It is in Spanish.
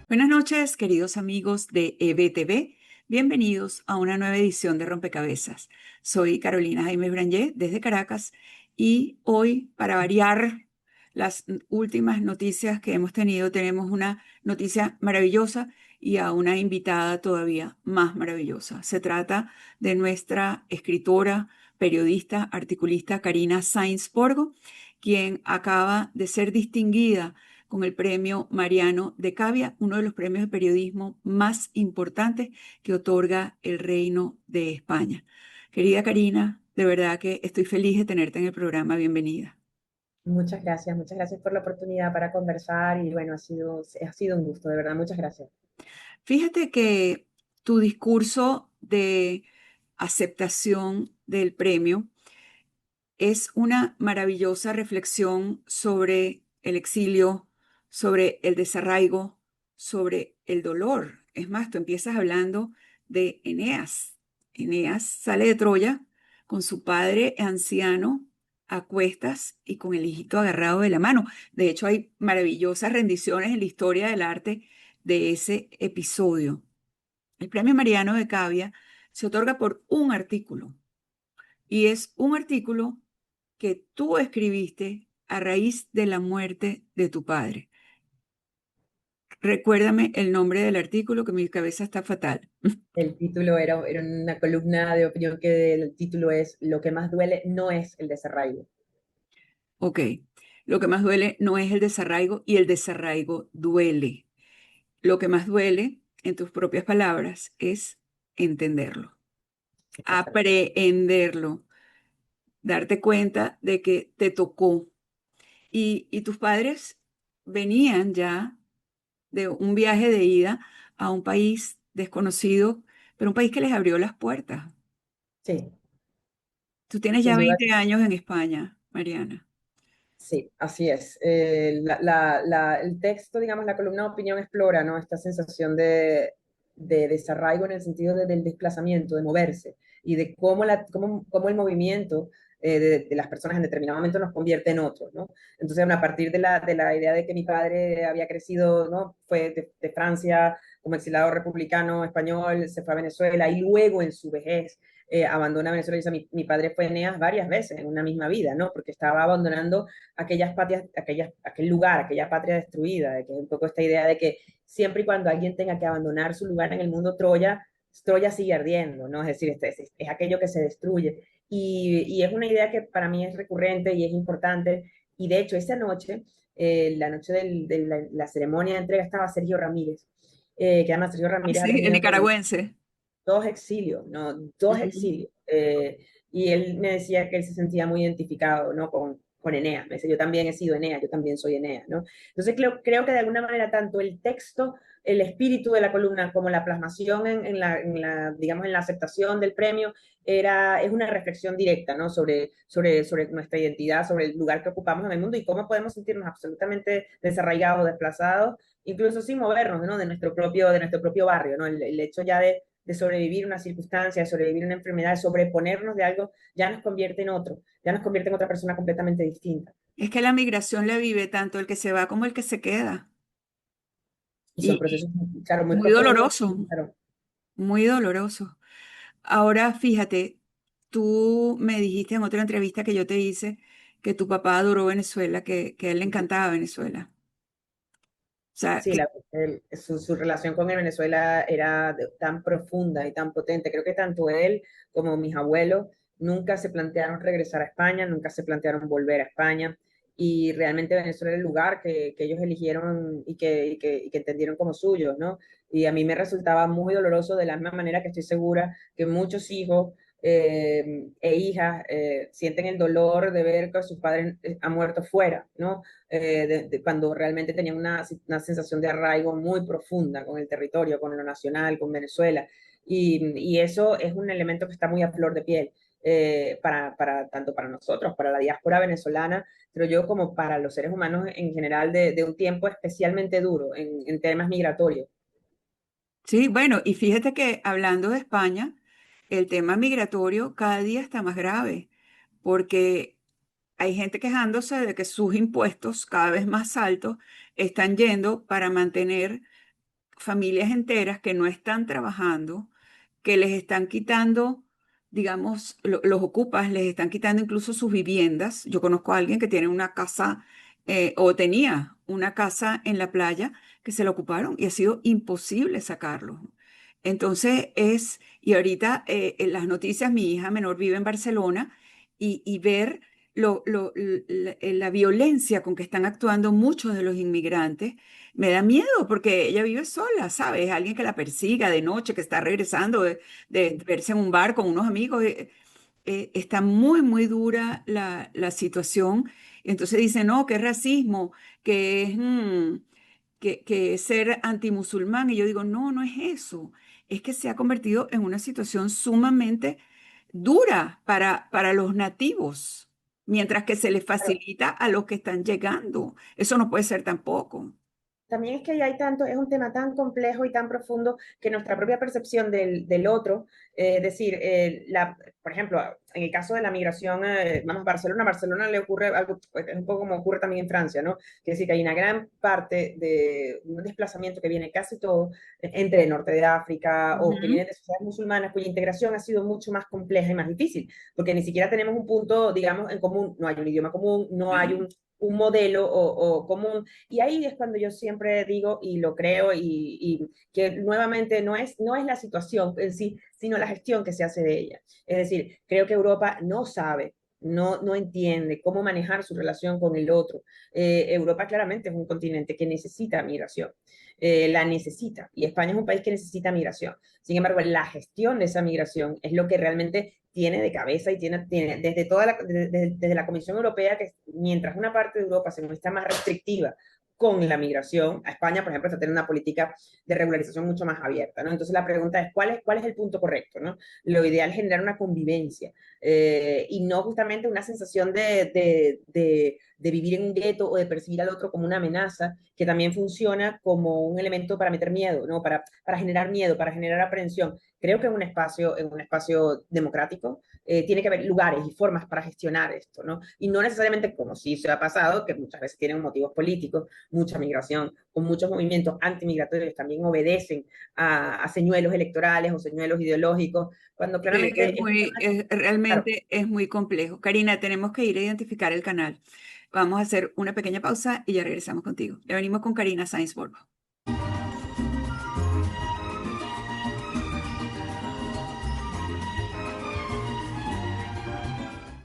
Buenas noches, queridos amigos de EBTV. Bienvenidos a una nueva edición de Rompecabezas. Soy Carolina Jaime Brangé desde Caracas y hoy, para variar las últimas noticias que hemos tenido, tenemos una noticia maravillosa y a una invitada todavía más maravillosa. Se trata de nuestra escritora, periodista, articulista Karina Sainz Porgo, quien acaba de ser distinguida con el premio Mariano de Cavia, uno de los premios de periodismo más importantes que otorga el Reino de España. Querida Karina, de verdad que estoy feliz de tenerte en el programa. Bienvenida. Muchas gracias por la oportunidad para conversar y bueno, ha sido un gusto, de verdad, muchas gracias. Fíjate que tu discurso de aceptación del premio es una maravillosa reflexión sobre el exilio, sobre el desarraigo, sobre el dolor. Es más, tú empiezas hablando de Eneas. Eneas sale de Troya con su padre anciano a cuestas y con el hijito agarrado de la mano. De hecho, hay maravillosas rendiciones en la historia del arte de ese episodio. El premio Mariano de Cavia se otorga por un artículo y es un artículo que tú escribiste a raíz de la muerte de tu padre. Recuérdame el nombre del artículo, que mi cabeza está fatal. El título era una columna de opinión que el título es Lo que más duele no es el desarraigo. Ok, lo que más duele no es el desarraigo y el desarraigo duele. Lo que más duele, en tus propias palabras, es entenderlo, Exactamente. aprehenderlo, darte cuenta de que te tocó. Y tus padres venían ya de un viaje de ida a un país desconocido, pero un país que les abrió las puertas. Sí, Tú tienes ya sin duda. 20 años en España, Mariana. Sí, así es. El texto, digamos, la columna de opinión explora, ¿no? Esta sensación de desarraigo en el sentido del desplazamiento, de moverse, y de cómo el movimiento de las personas en determinado momento nos convierte en otros, ¿no? Entonces, bueno, a partir de la idea de que mi padre había crecido, ¿no? Fue de Francia como exilado republicano español, se fue a Venezuela y luego en su vejez abandona Venezuela. Y dice, mi padre fue Eneas varias veces en una misma vida, ¿no? Porque estaba abandonando aquel lugar, aquella patria destruida, de que es un poco esta idea de que siempre y cuando alguien tenga que abandonar su lugar en el mundo Troya, Troya sigue ardiendo, ¿no? Es decir, es aquello que se destruye. Y es una idea que para mí es recurrente y es importante. Y de hecho, esa noche, la noche de la ceremonia de entrega, estaba Sergio Ramírez, que además Sergio Ah, Ramírez ha sí, el tenido nicaragüense. dos exilios, ¿no? Dos Ujú. exilios. Y él me decía que él se sentía muy identificado, ¿no? Con Eneas. Me dice, yo también he sido Eneas, yo también soy Eneas, ¿no? Entonces creo que de alguna manera tanto el texto, el espíritu de la columna, como la plasmación digamos, en la aceptación del premio, es una reflexión directa, ¿no? Sobre nuestra identidad, sobre el lugar que ocupamos en el mundo y cómo podemos sentirnos absolutamente desarraigados, desplazados, incluso sin movernos, ¿no? De nuestro propio barrio, ¿no? El hecho ya de sobrevivir una circunstancia, de sobrevivir una enfermedad, de sobreponernos de algo, ya nos convierte en otro, ya nos convierte en otra persona completamente distinta. Es que la migración la vive tanto el que se va como el que se queda. Y son Y procesos, claro, muy muy profundos. doloroso, Claro. muy doloroso. Ahora, fíjate, tú me dijiste en otra entrevista que yo te hice que tu papá adoró Venezuela, que a él le encantaba Venezuela. O sea, Sí, su relación con el Venezuela era tan profunda y tan potente. Creo que tanto él como mis abuelos nunca se plantearon regresar a España, nunca se plantearon volver a España. Y realmente Venezuela era el lugar que ellos eligieron y que entendieron como suyo, ¿no? Y a mí me resultaba muy doloroso de la misma manera que estoy segura que muchos hijos e hijas sienten el dolor de ver que sus padres han muerto fuera, ¿no? Cuando realmente tenían una sensación de arraigo muy profunda con el territorio, con lo nacional, con Venezuela. Y eso es un elemento que está muy a flor de piel. Tanto para nosotros, para la diáspora venezolana, pero yo como para los seres humanos en general de un tiempo especialmente duro en temas migratorios. sí, bueno, y fíjate que hablando de España, el tema migratorio cada día está más grave, porque hay gente quejándose de que sus impuestos cada vez más altos están yendo para mantener familias enteras que no están trabajando, que les están quitando, digamos, los ocupas, les están quitando incluso sus viviendas. Yo conozco a alguien que tiene una casa o tenía una casa en la playa que se la ocuparon y ha sido imposible sacarlo. Entonces y ahorita en las noticias, mi hija menor vive en Barcelona y ver la violencia con que están actuando muchos de los inmigrantes me da miedo porque ella vive sola, ¿sabes? Alguien que la persiga de noche, que está regresando de verse en un bar con unos amigos. Está muy, muy dura la situación. Entonces dicen, no, que es racismo, que es, que es ser antimusulmán. Y yo digo, no, no es eso. Es que se ha convertido en una situación sumamente dura para los nativos, mientras que se les facilita a los que están llegando. Eso no puede ser tampoco. También es que ya hay tanto, es un tema tan complejo y tan profundo que nuestra propia percepción del otro, es decir, por ejemplo, en el caso de la migración, vamos, Barcelona le ocurre algo, pues, es un poco como ocurre también en Francia, ¿no? Que decir que hay una gran parte de un desplazamiento que viene casi todo entre el norte de África o que Ujú, viene de sociedades musulmanas, cuya integración ha sido mucho más compleja y más difícil, porque ni siquiera tenemos un punto, digamos, en común, no hay un idioma común, no hay claro. un modelo o común, y ahí es cuando yo siempre digo y lo creo y que nuevamente no es la situación en sí, sino la gestión que se hace de ella. Es decir, creo que Europa no sabe, no entiende cómo manejar su relación con el otro. Europa claramente es un continente que necesita migración. La necesita y España es un país que necesita migración. Sin embargo, la gestión de esa migración es lo que realmente tiene de cabeza y tiene desde la Comisión Europea, que mientras una parte de Europa se muestra más restrictiva con la migración, a España, por ejemplo, está teniendo una política de regularización mucho más abierta, ¿no? Entonces la pregunta es, ¿cuál es el punto correcto, ¿no? Lo ideal es generar una convivencia y no justamente una sensación de vivir en un gueto o de percibir al otro como una amenaza, que también funciona como un elemento para meter miedo, ¿no? Para generar miedo, para generar aprensión. Creo que en un espacio democrático tiene que haber lugares y formas para gestionar esto, ¿no? Y no necesariamente como sí se ha pasado, que muchas veces tienen motivos políticos, mucha migración, o muchos movimientos antimigratorios también obedecen a señuelos electorales o señuelos ideológicos, cuando claramente es un tema, claro, Realmente es muy complejo. Karina, tenemos que ir a identificar el canal. Vamos a hacer una pequeña pausa y ya regresamos contigo. Ya venimos con Karina Sainz Borbo.